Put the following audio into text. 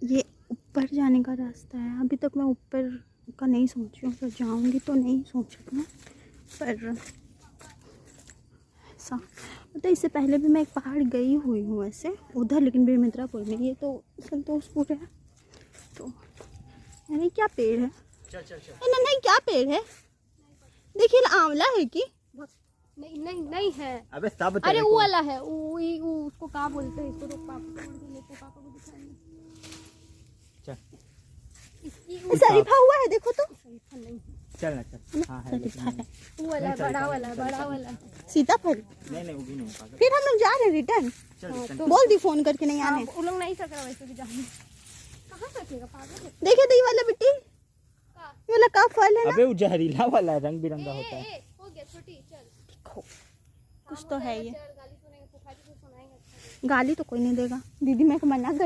ये ऊपर जाने का रास्ता है। अभी तक मैं ऊपर का नहीं सोची हूँ, तो जाऊँगी तो नहीं सोच रही हूँ, पर ऐसा तो इससे पहले भी मैं एक पहाड़ गई हुई हूँ ऐसे उधर, लेकिन बेमित्रापुर में। ये तो संतोषपुर है। तो यानी क्या पेड़ है? नहीं नहीं, क्या पेड़ है? देखिए आंवला है कि नहीं नहीं नहीं है। अबे सब अरे वो वाला है, वो उसको क्या बोलते हैं इसको, तो पापा को दिखाएंगे। इसकी शरीफा हुआ है, देखो तो। नहीं, चल ना चल। हाँ है शरीफा है, वो वाला बड़ा वाला। सीताफल। नहीं वो भी नहीं होगा। फिर हम लोग जा रहे हैं रिटर्न। चल बोल दी फोन करके नहीं आने। वो लोग नहीं सक रहा वैसे भी जाने। कहाँ रखेगा पागल है? देखे तो ये वाला बिट्टी, ये वाला का फल है ना? अबे वो जहरीला वाला है, रंग बिरंगा होता है। हो गया छोटी, चल देखो कुछ तो है ये। गाली सुनेंगे, पुखारी को सुनाएंगे। गाली तो कोई नहीं देगा। दीदी मेरे को मना करी।